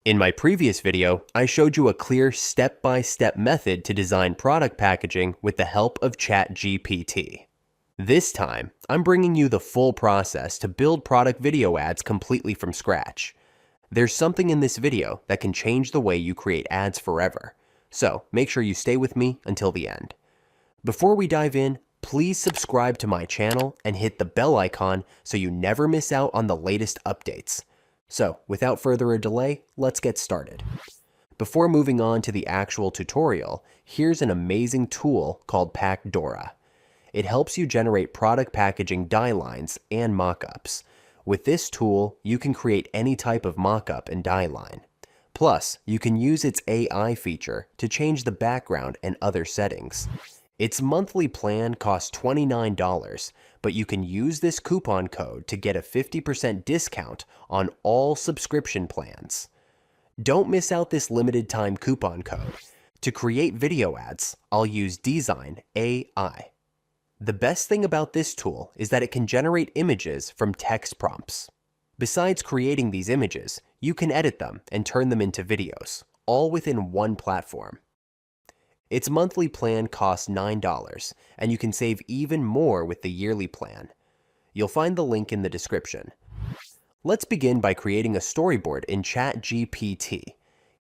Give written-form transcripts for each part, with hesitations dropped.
In my previous video, I showed you a clear step-by-step method to design product packaging with the help of ChatGPT. This time, I'm bringing you the full process to build product video ads completely from scratch. There's something in this video that can change the way you create ads forever, so make sure you stay with me until the end. Before we dive in, please subscribe to my channel and hit the bell icon so you never miss out on the latest updates. So, without further delay, let's get started. Before moving on to the actual tutorial, here's an amazing tool called Packdora. It helps you generate product packaging die lines and mockups. With this tool, you can create any type of mockup and die line. Plus, you can use its AI feature to change the background and other settings. Its monthly plan costs $29, but you can use this coupon code to get a 50% discount on all subscription plans. Don't miss out this limited time coupon code. To create video ads, I'll use Design AI. The best thing about this tool is that it can generate images from text prompts. Besides creating these images, you can edit them and turn them into videos, all within one platform. Its monthly plan costs $9, and you can save even more with the yearly plan. You'll find the link in the description. Let's begin by creating a storyboard in ChatGPT.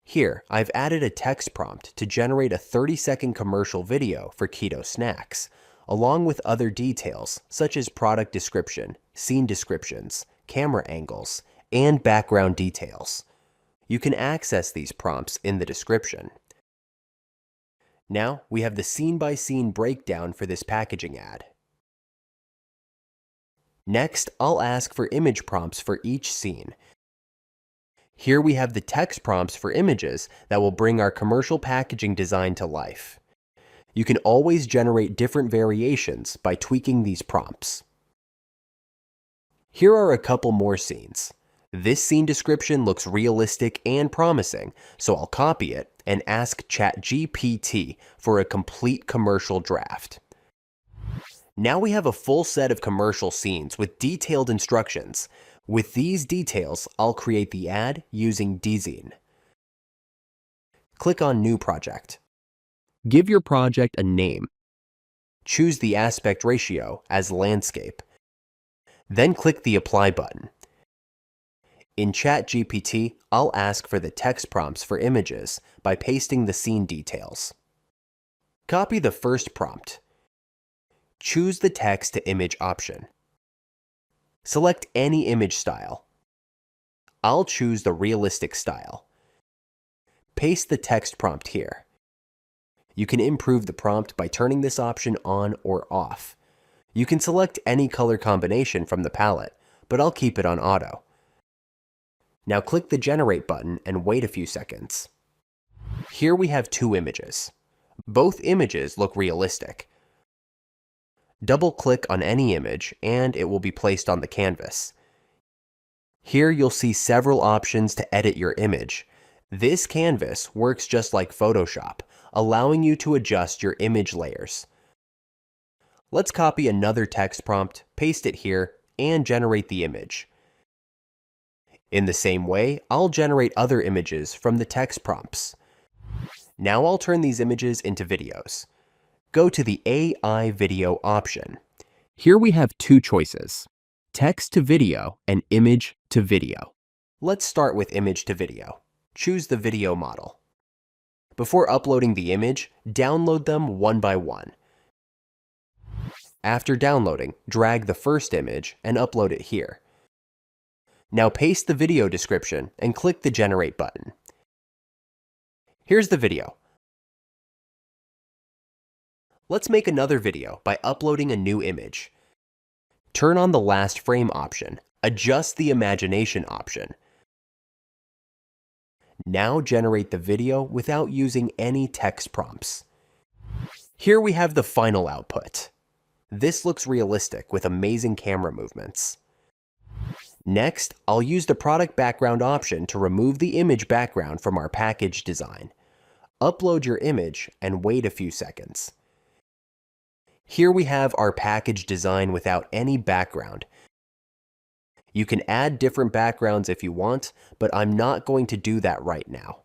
Here, I've added a text prompt to generate a 30-second commercial video for keto snacks, along with other details such as product description, scene descriptions, camera angles, and background details. You can access these prompts in the description. Now, we have the scene-by-scene breakdown for this packaging ad. Next, I'll ask for image prompts for each scene. Here we have the text prompts for images that will bring our commercial packaging design to life. You can always generate different variations by tweaking these prompts. Here are a couple more scenes. This scene description looks realistic and promising, so I'll copy it and ask ChatGPT for a complete commercial draft. Now we have a full set of commercial scenes with detailed instructions. With these details, I'll create the ad using Design. Click on New Project. Give your project a name. Choose the aspect ratio as Landscape. Then click the Apply button. In ChatGPT, I'll ask for the text prompts for images by pasting the scene details. Copy the first prompt. Choose the text to image option. Select any image style. I'll choose the realistic style. Paste the text prompt here. You can improve the prompt by turning this option on or off. You can select any color combination from the palette, but I'll keep it on auto. Now click the Generate button and wait a few seconds. Here we have two images. Both images look realistic. Double-click on any image and it will be placed on the canvas. Here you'll see several options to edit your image. This canvas works just like Photoshop, allowing you to adjust your image layers. Let's copy another text prompt, paste it here, and generate the image. In the same way, I'll generate other images from the text prompts. Now I'll turn these images into videos. Go to the AI video option. Here we have two choices, text to video and image to video. Let's start with image to video. Choose the video model. Before uploading the image, download them one by one. After downloading, drag the first image and upload it here. Now paste the video description and click the Generate button. Here's the video. Let's make another video by uploading a new image. Turn on the last frame option. Adjust the imagination option. Now generate the video without using any text prompts. Here we have the final output. This looks realistic with amazing camera movements. Next, I'll use the product background option to remove the image background from our package design. Upload your image and wait a few seconds. Here we have our package design without any background. You can add different backgrounds if you want, but I'm not going to do that right now.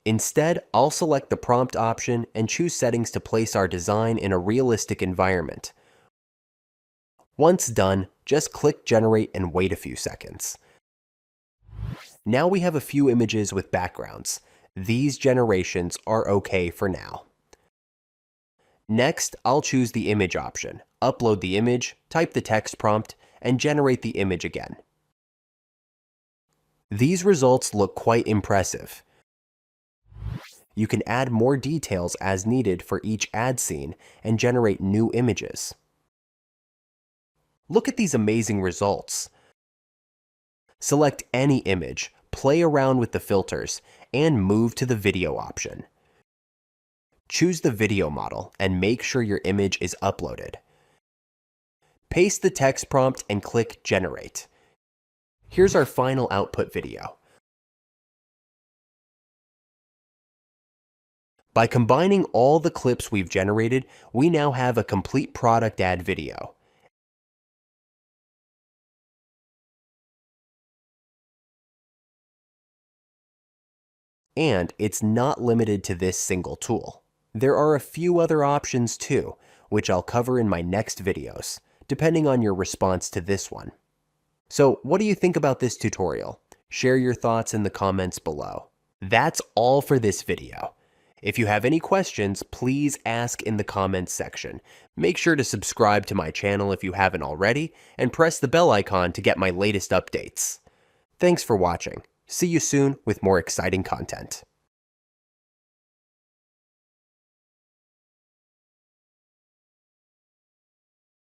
Instead, I'll select the prompt option and choose settings to place our design in a realistic environment. Once done, just click Generate and wait a few seconds. Now we have a few images with backgrounds. These generations are okay for now. Next, I'll choose the image option, upload the image, type the text prompt, and generate the image again. These results look quite impressive. You can add more details as needed for each ad scene and generate new images. Look at these amazing results. Select any image, play around with the filters, and move to the video option. Choose the video model and make sure your image is uploaded. Paste the text prompt and click Generate. Here's our final output video. By combining all the clips we've generated, we now have a complete product ad video. And it's not limited to this single tool. There are a few other options too, which I'll cover in my next videos, depending on your response to this one. So what do you think about this tutorial? Share your thoughts in the comments below. That's all for this video. If you have any questions, please ask in the comments section. Make sure to subscribe to my channel if you haven't already, and press the bell icon to get my latest updates. Thanks for watching. See you soon with more exciting content.